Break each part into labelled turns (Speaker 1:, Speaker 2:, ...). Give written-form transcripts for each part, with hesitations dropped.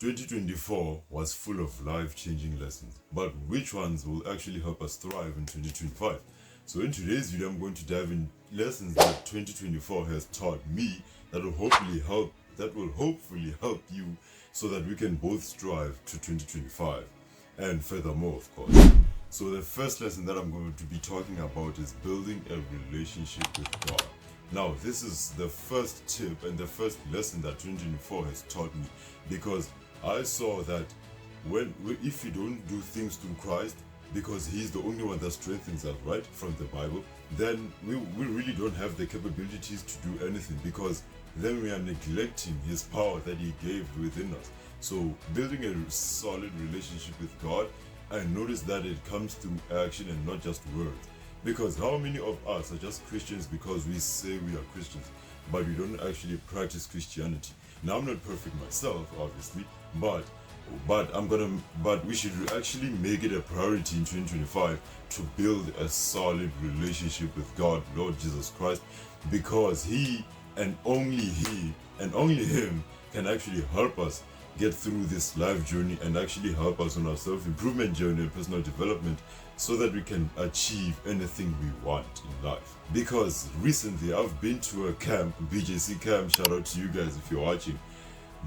Speaker 1: 2024 was full of life-changing lessons, but which ones will actually help us thrive in 2025? So in today's video, I'm going to dive in lessons that 2024 has taught me that will hopefully help you so that we can both strive to 2025 and furthermore, of course. So the first lesson that I'm going to be talking about is building a relationship with God. Now, this is the first tip and the first lesson that 2024 has taught me, because I saw that if you don't do things through Christ, because He's the only one that strengthens us, right, from the Bible, then we really don't have the capabilities to do anything, because then we are neglecting His power that He gave within us. So building a solid relationship with God, I noticed that it comes through action and not just words. Because how many of us are just Christians because we say we are Christians, but we don't actually practice Christianity? Now, I'm not perfect myself, obviously, but we should actually make it a priority in 2025 to build a solid relationship with God, Lord Jesus Christ, because He and only Him can actually help us get through this life journey and actually help us on our self-improvement journey and personal development, so that we can achieve anything we want in life. Because recently I've been to a camp, BJC camp, shout out to you guys if you're watching,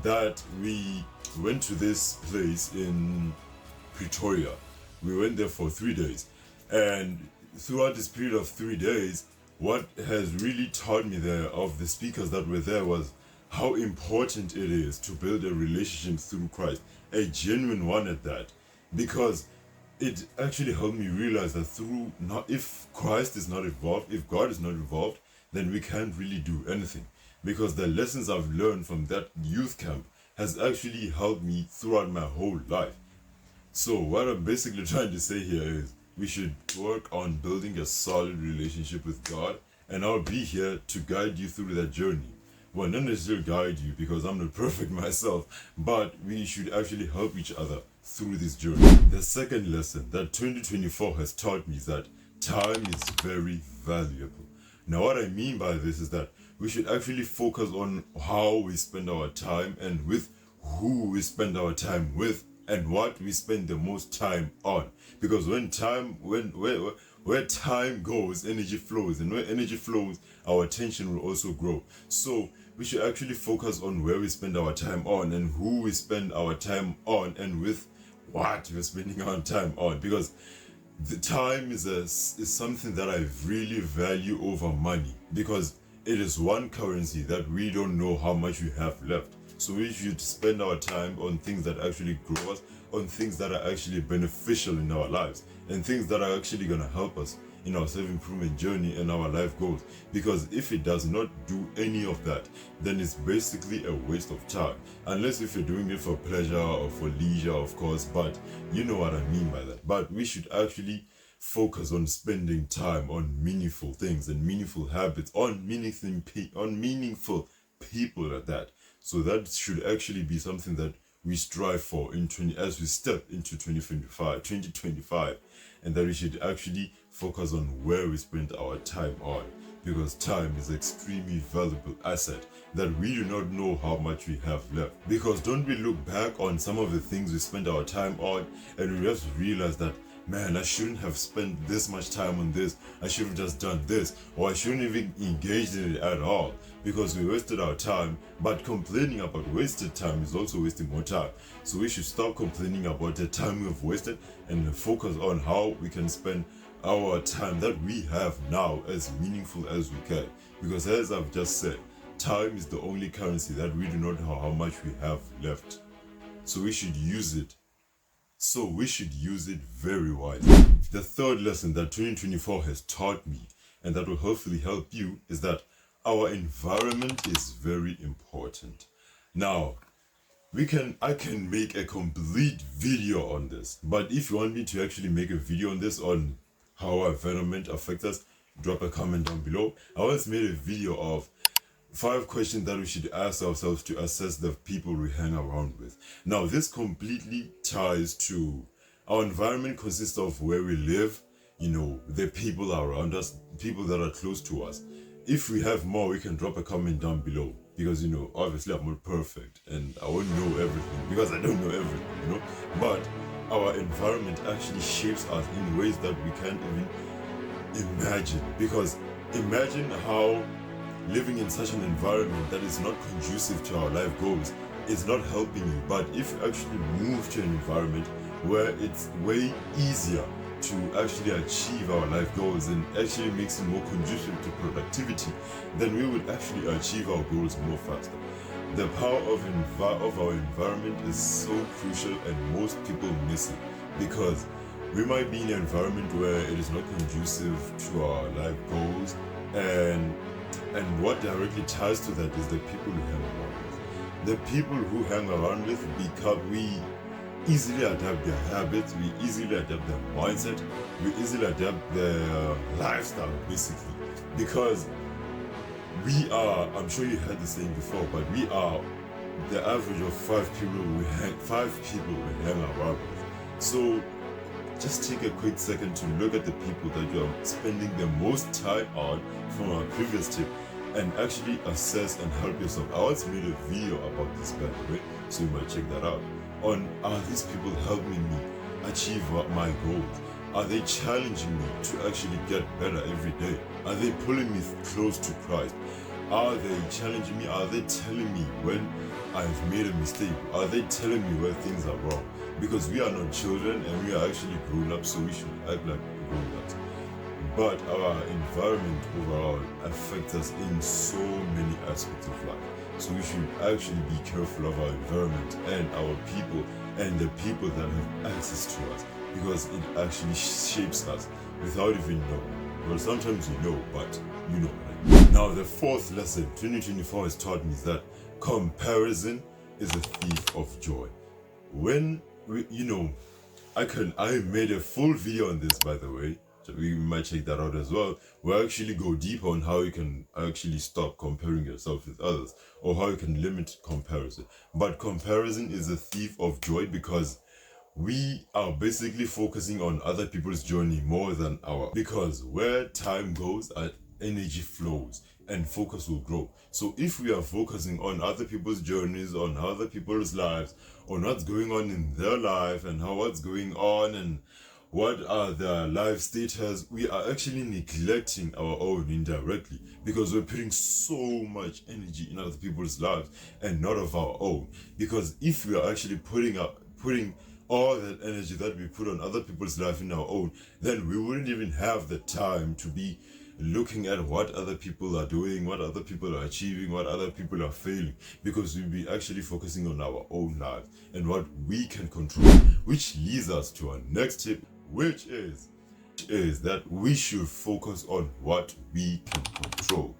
Speaker 1: that we went to this place in Pretoria. We went there for 3 days, and throughout this period of 3 days, what has really taught me there of the speakers that were there was how important it is to build a relationship through Christ, a genuine one at that, because it actually helped me realize that if Christ is not involved, if God is not involved, then we can't really do anything. Because the lessons I've learned from that youth camp has actually helped me throughout my whole life. So what I'm basically trying to say here is we should work on building a solid relationship with God, and I'll be here to guide you through that journey. Well, not necessarily guide you, because I'm not perfect myself, but we should actually help each other through this journey. The second lesson that 2024 has taught me is that time is very valuable. Now, what I mean by this is that we should actually focus on how we spend our time and with who we spend our time with and what we spend the most time on. Because where time goes, energy flows, and where energy flows, our attention will also grow. So we should actually focus on where we spend our time on and who we spend our time on and with what we're spending our time on, because the time is something that I really value over money, because it is one currency that we don't know how much we have left. So we should spend our time on things that actually grow us, on things that are actually beneficial in our lives, and things that are actually going to help us in our self-improvement journey and our life goals. Because if it does not do any of that, then it's basically a waste of time, unless if you're doing it for pleasure or for leisure, of course, but you know what I mean by that. But we should actually focus on spending time on meaningful things and meaningful habits, on meaningful people at that. So that should actually be something that we strive for as we step into 2025, and that we should actually focus on where we spend our time on, because time is an extremely valuable asset that we do not know how much we have left. Because don't we look back on some of the things we spend our time on, and we just realize that, man, I shouldn't have spent this much time on this, I should have just done this, or I shouldn't even engaged in it at all, because we wasted our time. But complaining about wasted time is also wasting more time. So we should stop complaining about the time we have wasted and focus on how we can spend our time that we have now as meaningful as we can. Because as I've just said, time is the only currency that we do not know how much we have left. So we should use it very wisely. The third lesson that 2024 has taught me, and that will hopefully help you, is that our environment is very important. Now, I can make a complete video on this, but if you want me to actually make a video on this, on how our environment affects us, drop a comment down below. I once made a video of 5 questions that we should ask ourselves to assess the people we hang around with. Now, this completely ties to our environment. Consists of where we live, the people around us, people that are close to us. If we have more, we can drop a comment down below. because obviously I'm not perfect and I won't know everything because I don't know everything. But our environment actually shapes us in ways that we can't even imagine. Because imagine how living in such an environment that is not conducive to our life goals is not helping you. But if you actually move to an environment where it's way easier to actually achieve our life goals and actually makes it more conducive to productivity, then we would actually achieve our goals more faster. The power of our environment is so crucial, and most people miss it because we might be in an environment where it is not conducive to our life goals, and what directly ties to that is the people we hang around with. The people who hang around with, because we easily adapt their habits, we easily adapt their mindset, we easily adapt their lifestyle, basically. Because we are, I'm sure you heard the saying before, but we are the average of five people we hang around with. So just take a quick second to look at the people that you are spending the most time on from our previous tip and actually assess and help yourself. I once made a video about this, by the way, so you might check that out. On, are these people helping me achieve my goals? Are they challenging me to actually get better every day? Are they pulling me close to Christ? Are they challenging me? Are they telling me when I've made a mistake? Are they telling me where things are wrong? Because we are not children and we are actually grown up, so we should act like grown-ups. But our environment overall affects us in so many aspects of life. So we should actually be careful of our environment and our people and the people that have access to us, because it actually shapes us without even knowing. Well, sometimes you know, but you know what I mean. Now, the fourth lesson 2024 has taught me is that comparison is a thief of joy. When I made a full video on this, by the way. So we might check that out as well. We'll actually go deeper on how you can actually stop comparing yourself with others, or how you can limit comparison. But comparison is a thief of joy because we are basically focusing on other people's journey more than our. Because where time goes, energy flows and focus will grow. So if we are focusing on other people's journeys, on other people's lives, on what's going on in their life and what's going on and what are their life status, we are actually neglecting our own indirectly, because we're putting so much energy in other people's lives and not of our own. Because if we are actually putting all that energy that we put on other people's life in our own, then we wouldn't even have the time to be looking at what other people are doing, what other people are achieving, what other people are failing, because we'll be actually focusing on our own lives and what we can control. Which leads us to our next tip, which is that we should focus on what we can control.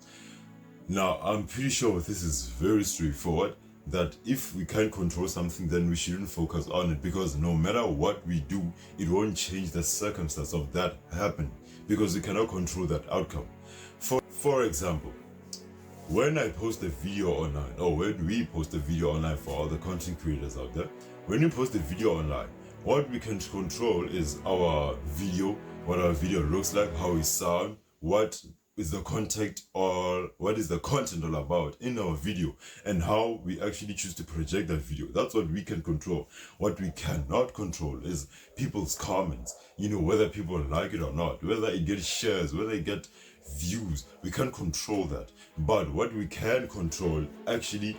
Speaker 1: Now, I'm pretty sure this is very straightforward, that if we can't control something, then we shouldn't focus on it, because no matter what we do, it won't change the circumstance of that happening, because we cannot control that outcome. For example, when I post a video online, or when we post a video online for all the content creators out there, when we post a video online, what we can control is our video, what our video looks like, how we sound, what is the content all about in our video, and how we actually choose to project that video. That's what we can control. What we cannot control is people's comments, whether people like it or not, whether it gets shares, whether it gets views. We can't control that. But what we can control actually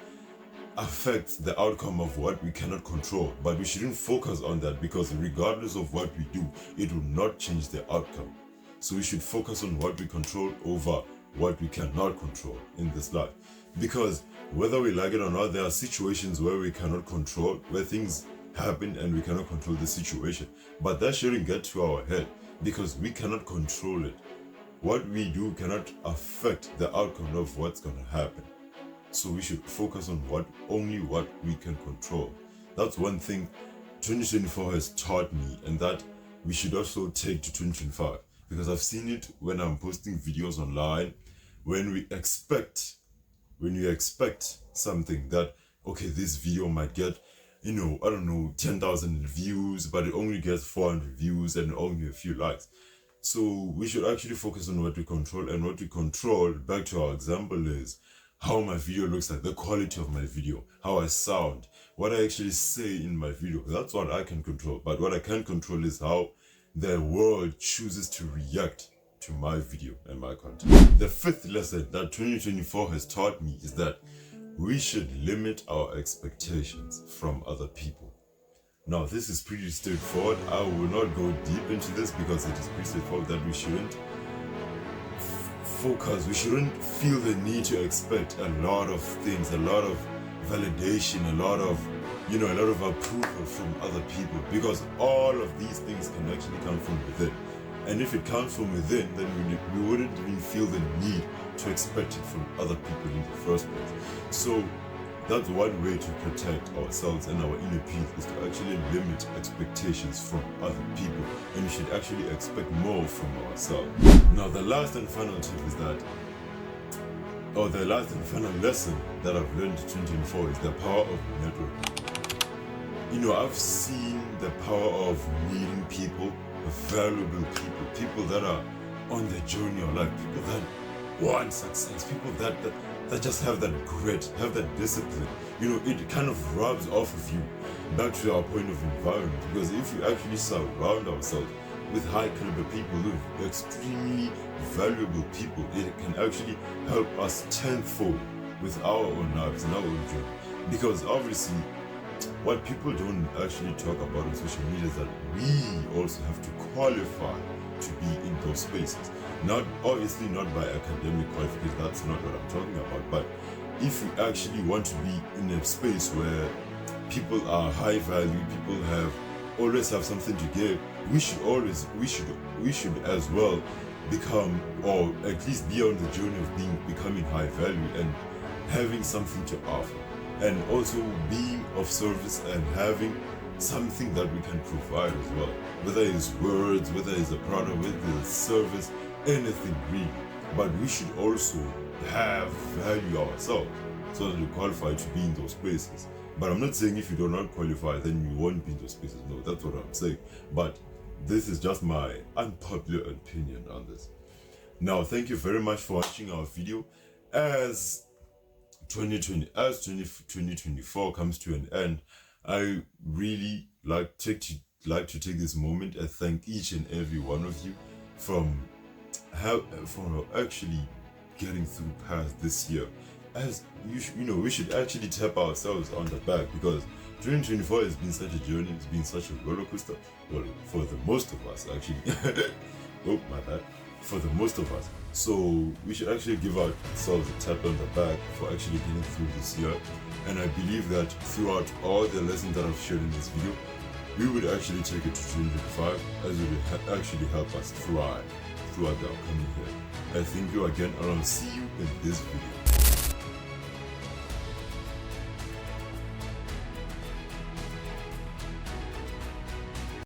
Speaker 1: affects the outcome of what we cannot control. But we shouldn't focus on that, because regardless of what we do, it will not change the outcome. So we should focus on what we control over what we cannot control in this life. Because whether we like it or not, there are situations where we cannot control, where things happen and we cannot control the situation. But that shouldn't get to our head, because we cannot control it. What we do cannot affect the outcome of what's going to happen. So we should focus on only what we can control. That's one thing 2024 has taught me, and that we should also take to 2025. Because I've seen it when I'm posting videos online, when you expect something that, okay, this video might get, 10,000 views, but it only gets 400 views and only a few likes. So we should actually focus on what we control, and what we control, back to our example, is how my video looks like, the quality of my video, how I sound, what I actually say in my video. That's what I can control. But what I can't control is how the world chooses to react to my video and my content. The fifth lesson that 2024 has taught me is that we should limit our expectations from other people. Now, this is pretty straightforward. I will not go deep into this because it is pretty straightforward that we shouldn't we shouldn't feel the need to expect a lot of things, a lot of validation, a lot of approval from other people, because all of these things can actually come from within. And if it comes from within, then we wouldn't even feel the need to expect it from other people in the first place. So that's one way to protect ourselves and our inner peace, is to actually limit expectations from other people, and we should actually expect more from ourselves. Now, the last and final tip is that, or the last and final lesson that I've learned in 2024 is the power of networking. I've seen the power of meeting people, valuable people that are on the journey of life, people that want success, people that just have that grit, have that discipline. It kind of rubs off of you back to our point of environment, because if you actually surround ourselves with high caliber people, with extremely valuable people, it can actually help us tenfold with our own lives and our own journey. Because obviously, what people don't actually talk about on social media is that we also have to qualify to be in those spaces. Obviously not by academic qualification, that's not what I'm talking about, but if you actually want to be in a space where people are high value, people always have something to give, we should as well become, or at least be on the journey of becoming high value and having something to offer, and also being of service and having something that we can provide as well, whether it's words, whether it's a product, whether it's service, anything really. But we should also have value ourselves so that we qualify to be in those places. But I'm not saying if you do not qualify, then you won't be in those places. No, that's what I'm saying. But this is just my unpopular opinion on this. Now, thank you very much for watching our video. As 2024 comes to an end, I really like to take this moment and thank each and every one of you for actually getting through past this year. As we should actually tap ourselves on the back, because 2024 has been such a journey, it's been such a roller coaster. Well, for the most of us, actually. Oh, my bad. For the most of us. So we should actually give ourselves a tap on the back for actually getting through this year. And I believe that throughout all the lessons that I've shared in this video, we would actually take it to 2025, as it would actually help us thrive throughout the upcoming year. I thank you again, and I'll see you in this video.